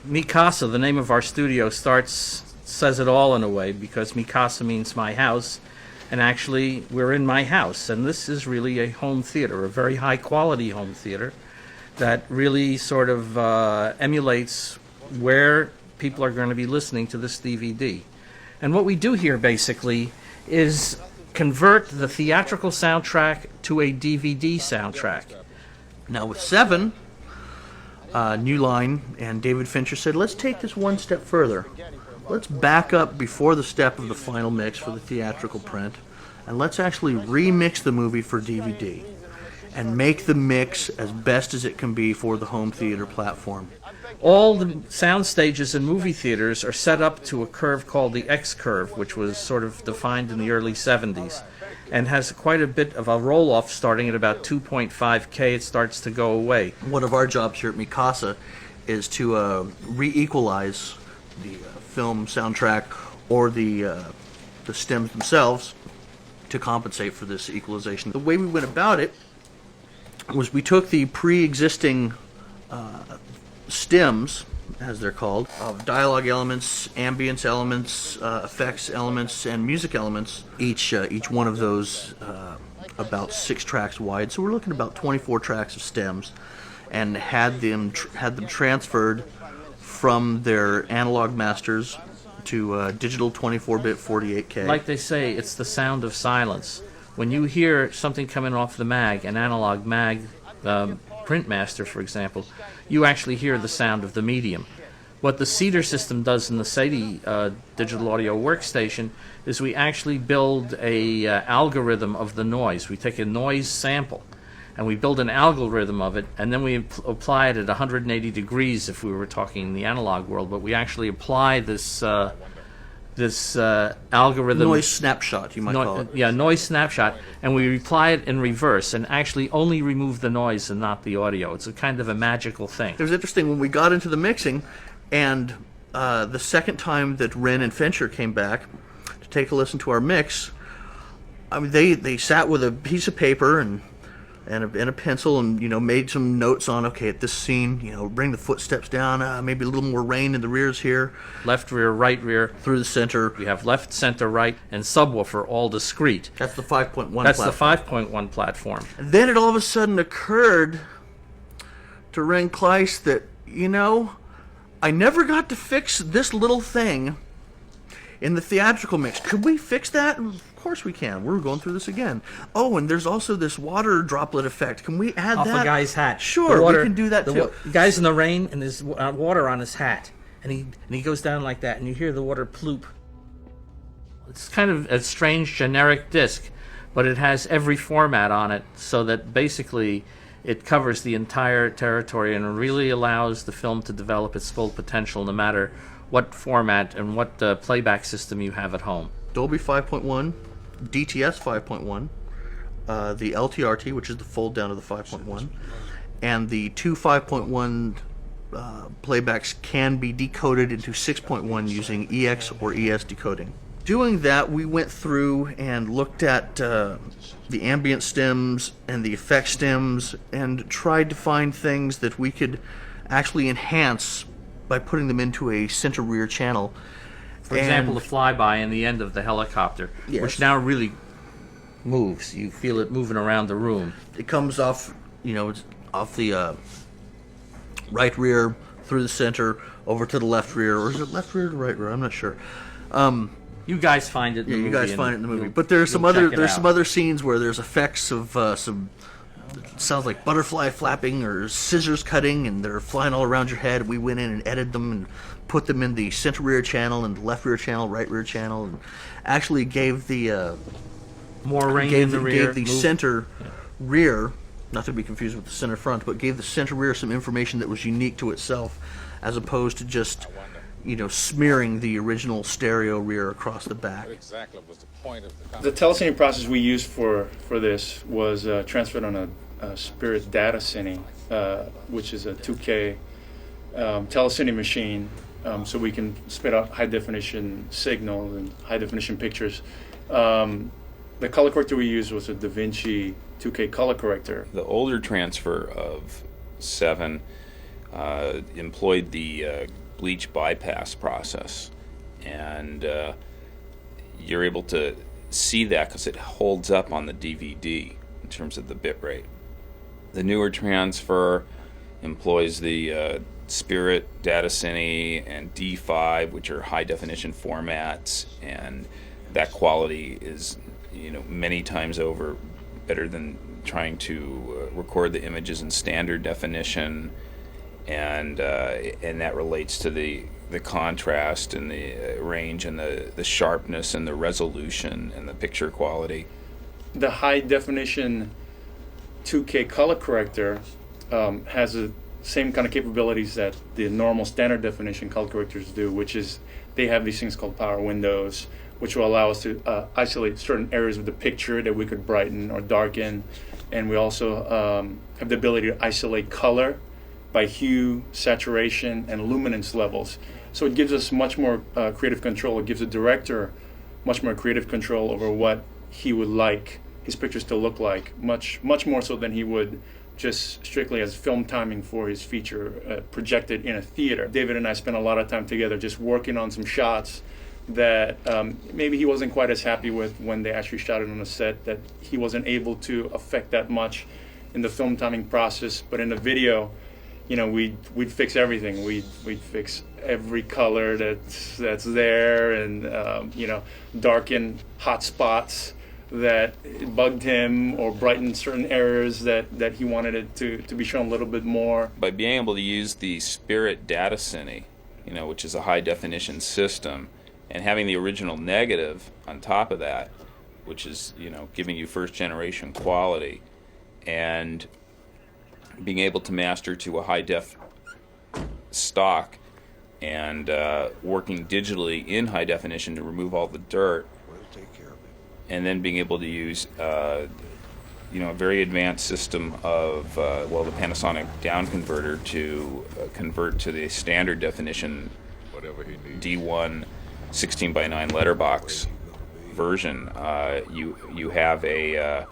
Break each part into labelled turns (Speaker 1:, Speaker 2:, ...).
Speaker 1: Mikasa, the name of our studio, says it all in a way, because Mikasa means my house, and actually we're in my house, and this is really a home theater, a very high quality home theater that really sort of emulates where people are going to be listening to this DVD. And what we do here basically is convert the theatrical soundtrack to a DVD soundtrack.
Speaker 2: Now with 7, New Line and David Fincher said, let's take this one step further. Let's back up before the step of the final mix for the theatrical print, and let's actually remix the movie for DVD and make the mix as best as it can be for the home theater platform.
Speaker 1: All the sound stages in movie theaters are set up to a curve called the X curve, which was sort of defined in the early 70s, and has quite a bit of a roll-off starting at about 2.5K. It starts to go away.
Speaker 2: One of our jobs here at Mikasa is to re-equalize the film soundtrack or the stems themselves to compensate for this equalization. The way we went about it was we took the pre-existing stems, as they're called, of dialogue elements, ambience elements, effects elements, and music elements. Each one of those about 6 tracks wide. So we're looking at about 24 tracks of stems, and had them transferred from their analog masters to digital 24-bit 48K.
Speaker 1: Like they say, it's the sound of silence. When you hear something coming off the mag, an analog mag, print master, for example, you actually hear the sound of the medium. What the Cedar system does in the SADI digital audio workstation is we actually build a algorithm of the noise. We take a noise sample and we build an algorithm of it, and then we apply it at 180 degrees if we were talking in the analog world, but we actually apply this algorithm.
Speaker 2: Noise snapshot, you might call it.
Speaker 1: Yeah, noise snapshot, and we apply it in reverse and actually only remove the noise and not the audio. It's a kind of a magical thing.
Speaker 2: It was interesting when we got into the mixing, and the second time that Wren and Fincher came back to take a listen to our mix, I mean, they sat with a piece of paper and a pencil and, made some notes on, okay, at this scene, bring the footsteps down, maybe a little more rain in the rears here.
Speaker 1: Left rear, right rear.
Speaker 2: Through the center.
Speaker 1: We have left, center, right, and subwoofer all discrete.
Speaker 2: That's the 5.1
Speaker 1: That's
Speaker 2: platform.
Speaker 1: the 5.1 platform.
Speaker 2: And then it all of a sudden occurred to Wren Kleiss that, I never got to fix this little thing in the theatrical mix. Could we fix that? Of course we can. We're going through this again. Oh, and there's also this water droplet effect. Can we add
Speaker 1: Off
Speaker 2: that?
Speaker 1: a guy's hat.
Speaker 2: Sure, we can do that too.
Speaker 1: The guy's in the rain and there's water on his hat. And he goes down like that and you hear the water ploop. It's kind of a strange generic disc, but it has every format on it so that basically it covers the entire territory and really allows the film to develop its full potential no matter what format and what playback system you have at home.
Speaker 2: Dolby 5.1, DTS 5.1, the LTRT, which is the fold down of the 5.1, and the two 5.1 playbacks can be decoded into 6.1 using EX or ES decoding. Doing that, we went through and looked at the ambient stems and the effect stems and tried to find things that we could actually enhance by putting them into a center rear channel.
Speaker 1: For example, the flyby in the end of the helicopter,
Speaker 2: yes,
Speaker 1: which now really moves. You feel it moving around the room.
Speaker 2: It comes off, it's off the right rear, through the center, over to the left rear, or is it left rear to right rear? I'm not sure.
Speaker 1: You guys find it in the movie.
Speaker 2: You guys find it in the movie. But there's some other scenes where there's effects of some, it sounds like butterfly flapping or scissors cutting, and they're flying all around your head. We went in and edited them and put them in the center rear channel and left rear channel, right rear channel, and actually gave the
Speaker 1: more rain in the rear.
Speaker 2: Gave the center rear, not to be confused with the center front, but gave the center rear some information that was unique to itself, as opposed to just smearing the original stereo rear across the back.
Speaker 3: Exactly was the point of
Speaker 4: the telecine process we used for this was transferred on a Spirit Data Cine, which is a 2K telecine machine, so we can spit out high definition signals and high definition pictures. The color corrector we used was a DaVinci 2K color corrector.
Speaker 5: The older transfer of 7 employed the
Speaker 3: bleach bypass process, and you're able to see that because it holds up on the DVD in terms of the bit rate. The newer transfer employs the Spirit, Datacine, and D5, which are high definition formats, and that quality is, many times over better than trying to record the images in standard definition, and that relates to the contrast and the range and the sharpness and the resolution and the picture quality.
Speaker 4: The high definition 2K color corrector has the same kind of capabilities that the normal standard definition color correctors do, which is they have these things called power windows, which will allow us to isolate certain areas of the picture that we could brighten or darken. And we also have the ability to isolate color by hue, saturation, and luminance levels. So it gives us much more creative control. It gives the director much more creative control over what he would like his pictures to look like, much more so than he would just strictly as film timing for his feature projected in a theater. David and I spent a lot of time together just working on some shots that maybe he wasn't quite as happy with when they actually shot it on a set, that he wasn't able to affect that much in the film timing process. But in the video, we'd fix everything. We'd fix every color that's there, and darken hot spots that bugged him, or brighten certain areas that he wanted it to be shown a little bit more.
Speaker 3: By being able to use the Spirit Datacine, which is a high definition system, and having the original negative on top of that, which is giving you first generation quality, and being able to master to a high def stock, and working digitally in high definition to remove all the dirt, and then being able to use a very advanced system of the Panasonic down converter to convert to the standard definition D1 16:9 letterbox version. You have a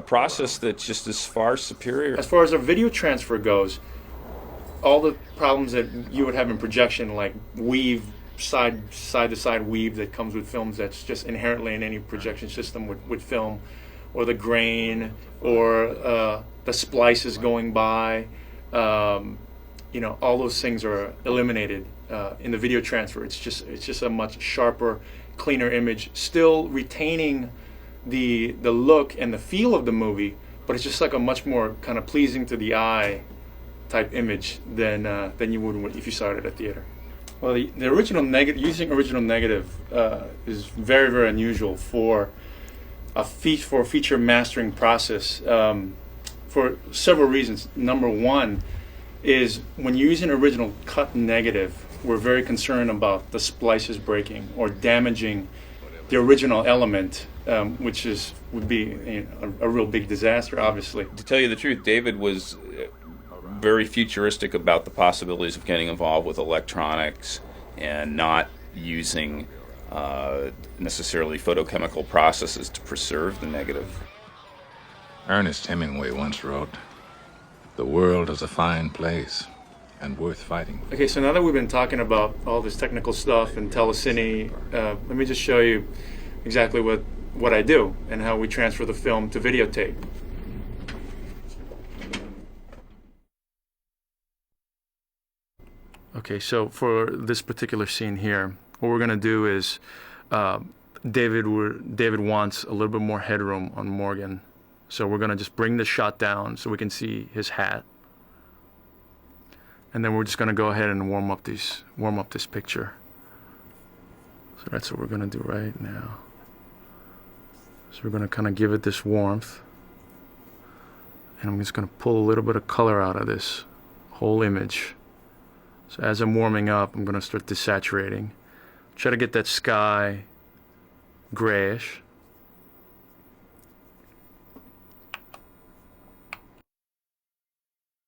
Speaker 3: process that's just as far superior.
Speaker 4: As far as our video transfer goes, all the problems that you would have in projection, like weave, side to side weave that comes with films, that's just inherently in any projection system with film, or the grain, or the splices going by, all those things are eliminated in the video transfer. It's just a much sharper, cleaner image, still retaining the look and the feel of the movie, but it's just like a much more kind of pleasing to the eye type image than you would if you saw it at a theater. Well, the original negative, using original negative, is very, very unusual for a feature mastering process, for several reasons. Number one is when you're using original cut negative, we're very concerned about the splices breaking or damaging the original element, which would be a real big disaster, obviously.
Speaker 3: To tell you the truth, David was very futuristic about the possibilities of getting involved with electronics and not using necessarily photochemical processes to preserve the negative.
Speaker 5: Ernest Hemingway once wrote, "The world is a fine place and worth fighting for."
Speaker 4: Okay, so now that we've been talking about all this technical stuff and telecine, let me just show you exactly what I do and how we transfer the film to videotape. Okay, so for this particular scene here, what we're going to do is David wants a little bit more headroom on Morgan. So we're going to just bring the shot down so we can see his hat. And then we're just going to go ahead and warm up this picture. So that's what we're going to do right now. So we're going to kind of give it this warmth. And I'm just going to pull a little bit of color out of this whole image. So as I'm warming up, I'm going to start desaturating. Try to get that sky grayish.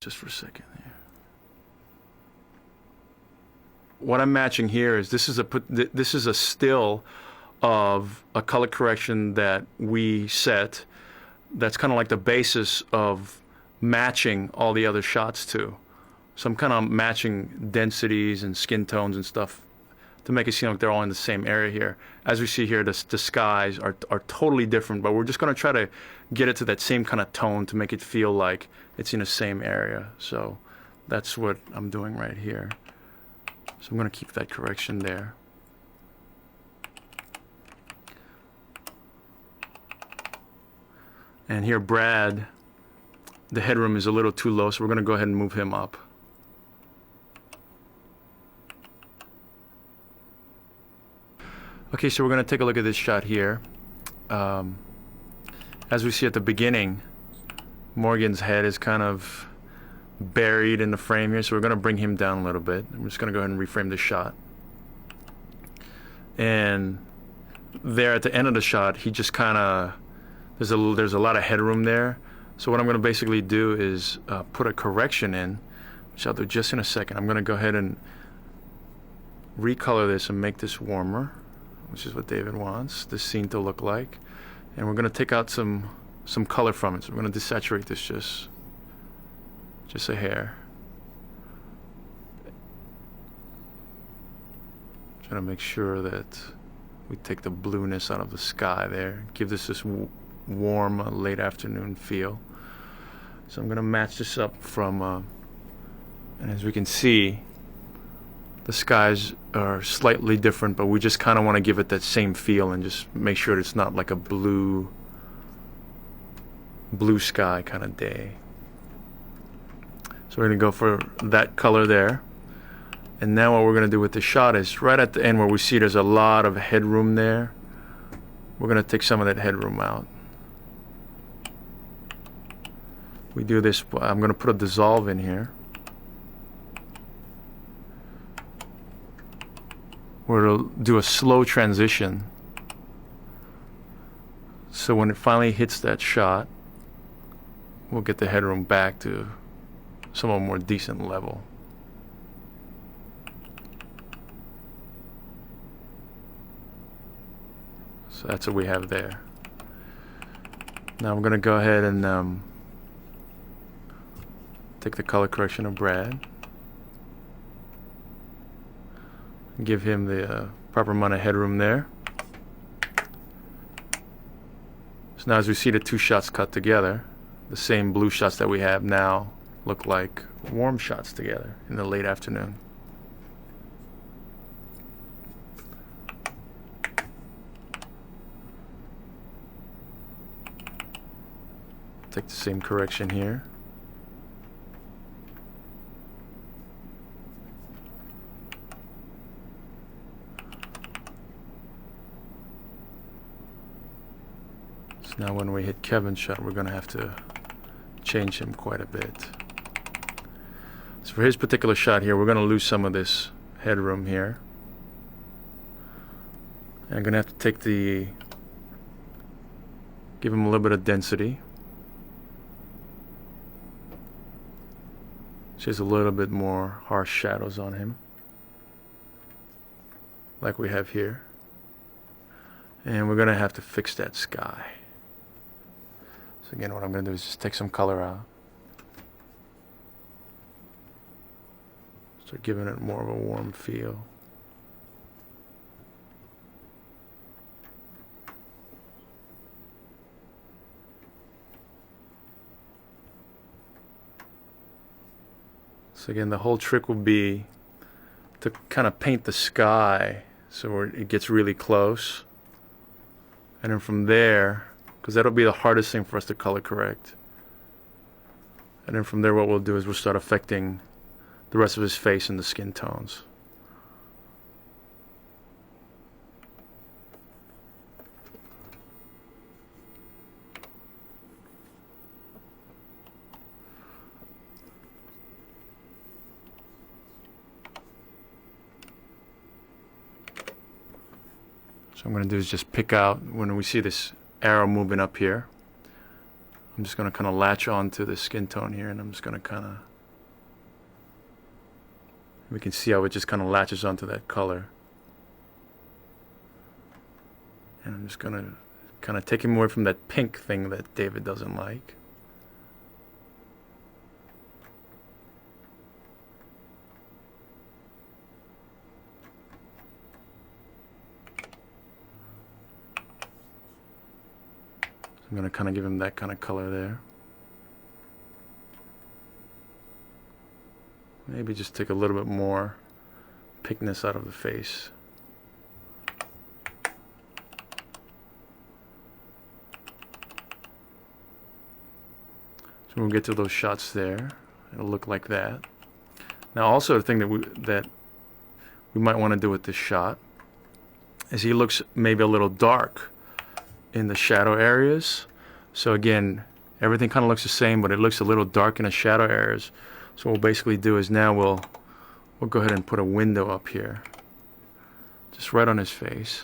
Speaker 4: Just for a second here. What I'm matching here is this is a still of a color correction that we set. That's kind of like the basis of matching all the other shots to. So I'm kind of matching densities and skin tones and stuff to make it seem like they're all in the same area here. As we see here, the skies are totally different, but we're just going to try to get it to that same kind of tone to make it feel like it's in the same area. So that's what I'm doing right here. So I'm going to keep that correction there. And here, Brad, the headroom is a little too low, so we're going to go ahead and move him up. Okay, so we're going to take a look at this shot here. As we see at the beginning, Morgan's head is kind of buried in the frame here, so we're going to bring him down a little bit. I'm just going to go ahead and reframe the shot. And there at the end of the shot, he just kind of, there's a lot of headroom there. So what I'm going to basically do is put a correction in, which I'll do just in a second. I'm going to go ahead and recolor this and make this warmer, which is what David wants this scene to look like. And we're going to take out some color from it. So we're going to desaturate this just a hair. Trying to make sure that we take the blueness out of the sky there, give this warm late afternoon feel. So I'm going to match this up from, and as we can see, the skies are slightly different, but we just kind of want to give it that same feel and just make sure it's not like a blue sky kind of day. So we're going to go for that color there. And now what we're going to do with the shot is right at the end where we see there's a lot of headroom there, we're going to take some of that headroom out. We do this, I'm going to put a dissolve in here. We'll do a slow transition. So when it finally hits that shot, we'll get the headroom back to some more decent level. So that's what we have there. Now I'm going to go ahead and take the color correction of Brad. Give him the proper amount of headroom there. So now as we see the two shots cut together, the same blue shots that we have now look like warm shots together in the late afternoon. Take the same correction here. So now when we hit Kevin's shot, we're going to have to change him quite a bit. So for his particular shot here, we're going to lose some of this headroom here. And I'm going to have to take give him a little bit of density. So there's a little bit more harsh shadows on him, like we have here. And we're going to have to fix that sky. So again, what I'm going to do is just take some color out. Start giving it more of a warm feel. So again, the whole trick will be to kind of paint the sky so it gets really close. And then from there, because that'll be the hardest thing for us to color correct. And then from there, what we'll do is we'll start affecting the rest of his face and the skin tones. So I'm going to do is just pick out, when we see this arrow moving up here, I'm just going to kind of latch on to the skin tone here, and I'm just going to kind of, we can see how it just kind of latches onto that color. And I'm just going to kind of take him away from that pink thing that David doesn't like. I'm going to kind of give him that kind of color there. Maybe just take a little bit more pinkness out of the face. So when we get to those shots there, it'll look like that. Now also the thing that we might want to do with this shot is he looks maybe a little dark in the shadow areas. So again, everything kind of looks the same, but it looks a little dark in the shadow areas. So what we'll basically do is now we'll go ahead and put a window up here, just right on his face.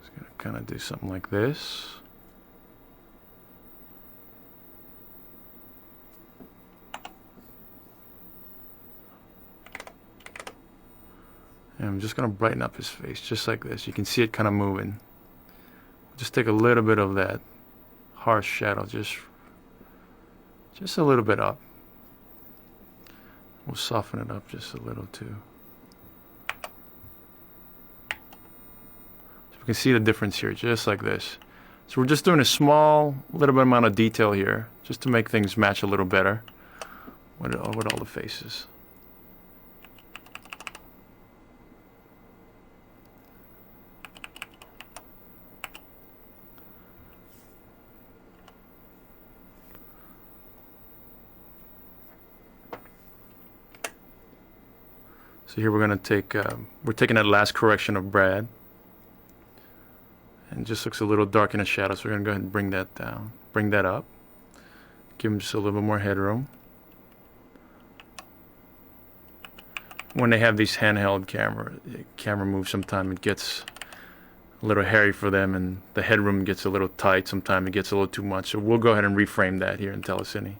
Speaker 4: Just gonna kind of do something like this. And I'm just going to brighten up his face, just like this. You can see it kind of moving. Just take a little bit of that harsh shadow, just a little bit up. We'll soften it up just a little too. So we can see the difference here, just like this. So we're just doing a small, little bit amount of detail here, just to make things match a little better with all the faces. So here we're going to take, we're taking that last correction of Brad. And it just looks a little dark in the shadow, so we're going to go ahead and bring that down. Bring that up. Give him just a little bit more headroom. When they have these handheld camera moves, sometimes it gets a little hairy for them and the headroom gets a little tight. Sometimes it gets a little too much. So we'll go ahead and reframe that here in Telecine.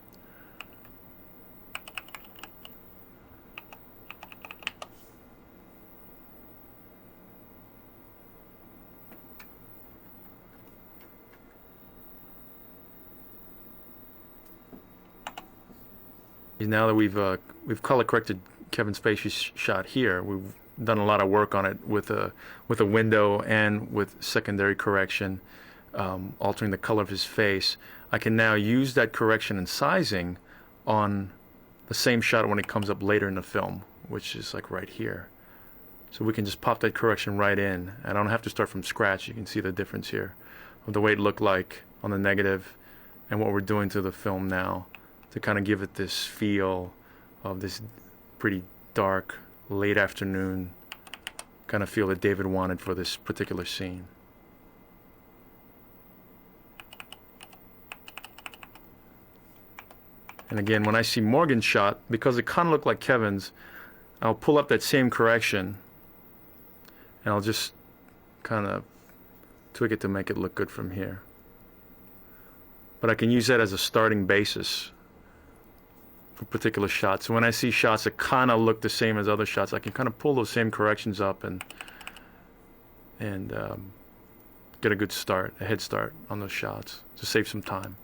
Speaker 4: Now that we've color corrected Kevin Spacey's shot here, we've done a lot of work on it with a window and with secondary correction, altering the color of his face. I can now use that correction and sizing on the same shot when it comes up later in the film, which is like right here. So we can just pop that correction right in. I don't have to start from scratch. You can see the difference here of the way it looked like on the negative and what we're doing to the film now, to kind of give it this feel of this pretty dark, late afternoon kind of feel that David wanted for this particular scene. And again, when I see Morgan's shot, because it kind of looked like Kevin's, I'll pull up that same correction and I'll just kind of tweak it to make it look good from here. But I can use that as a starting basis for particular shots. So when I see shots that kind of look the same as other shots, I can kind of pull those same corrections up and get a good start, a head start on those shots to save some time.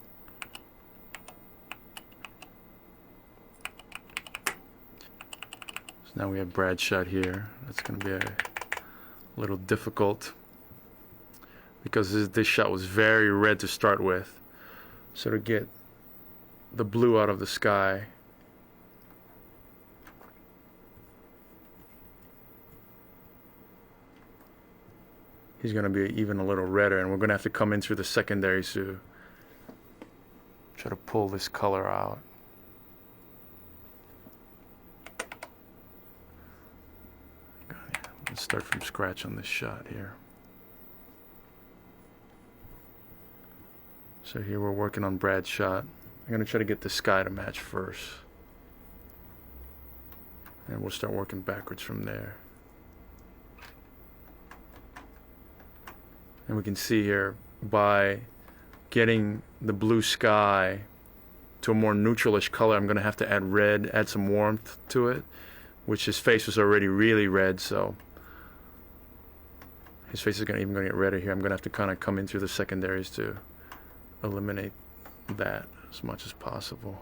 Speaker 4: So now we have Brad's shot here. That's going to be a little difficult because this shot was very red to start with. So to get the blue out of the sky, he's going to be even a little redder, and we're going to have to come in through the secondaries to try to pull this color out. Let's start from scratch on this shot here. So here we're working on Brad's shot. I'm going to try to get the sky to match first. And we'll start working backwards from there. And we can see here, by getting the blue sky to a more neutralish color, I'm going to have to add red, add some warmth to it, which his face was already really red, so his face is even going to get redder here. I'm going to have to kind of come in through the secondaries to eliminate that as much as possible.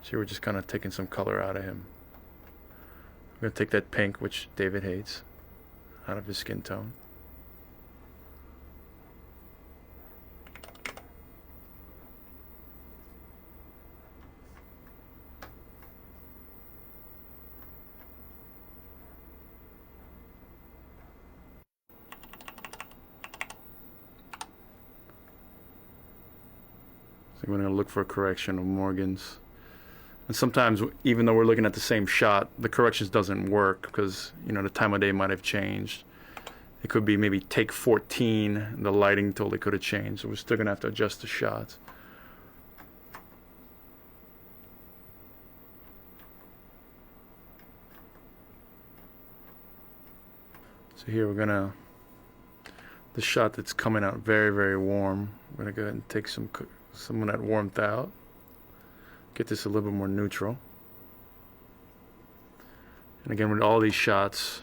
Speaker 4: So we're just kind of taking some color out of him. We're going to take that pink, which David hates, out of his skin tone. So we're going to look for a correction of Morgan's. And sometimes, even though we're looking at the same shot, the corrections doesn't work because, you know, the time of day might have changed. It could be maybe take 14, the lighting totally could have changed. So we're still going to have to adjust the shots. So here we're going to, the shot that's coming out very, very warm, we're going to go ahead and take some of that warmth out. Get this a little bit more neutral. And again, with all these shots,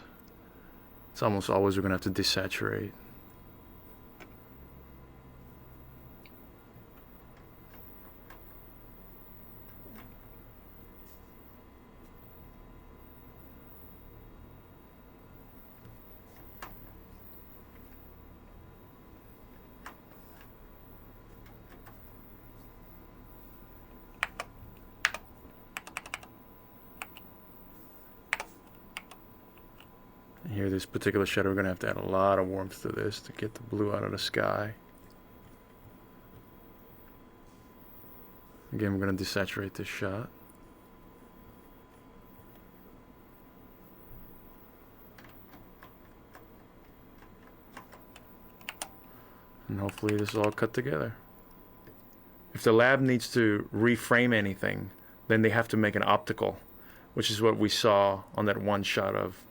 Speaker 4: it's almost always we're going to have to desaturate. Here, this particular shot, we're going to have to add a lot of warmth to this to get the blue out of the sky. Again, we're going to desaturate this shot. And hopefully this is all cut together. If the lab needs to reframe anything, then they have to make an optical, which is what we saw on that one shot of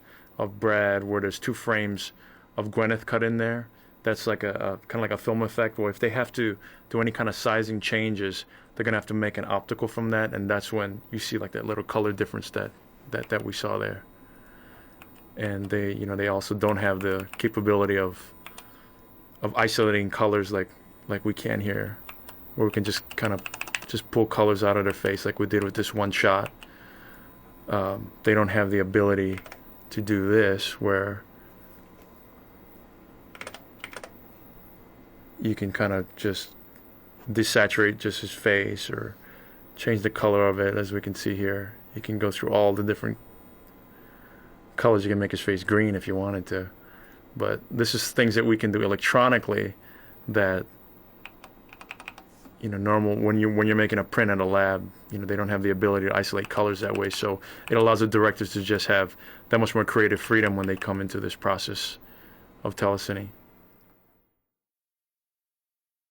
Speaker 4: Brad, where there's 2 frames of Gwyneth cut in there. That's like a kind of like a film effect, where if they have to do any kind of sizing changes, they're gonna have to make an optical from that, and that's when you see like that little color difference that we saw there. And they, you know, they also don't have the capability of isolating colors like we can here, where we can just kind of just pull colors out of their face like we did with this one shot. They don't have the ability to do this, where you can kind of just desaturate just his face or change the color of it. As we can see here, you can go through all the different colors. You can make his face green if you wanted to, but this is things that we can do electronically that, you know, normal when you're making a print at a lab, you know, they don't have the ability to isolate colors that way. So it allows the directors to just have that much more creative freedom when they come into this process of telecine.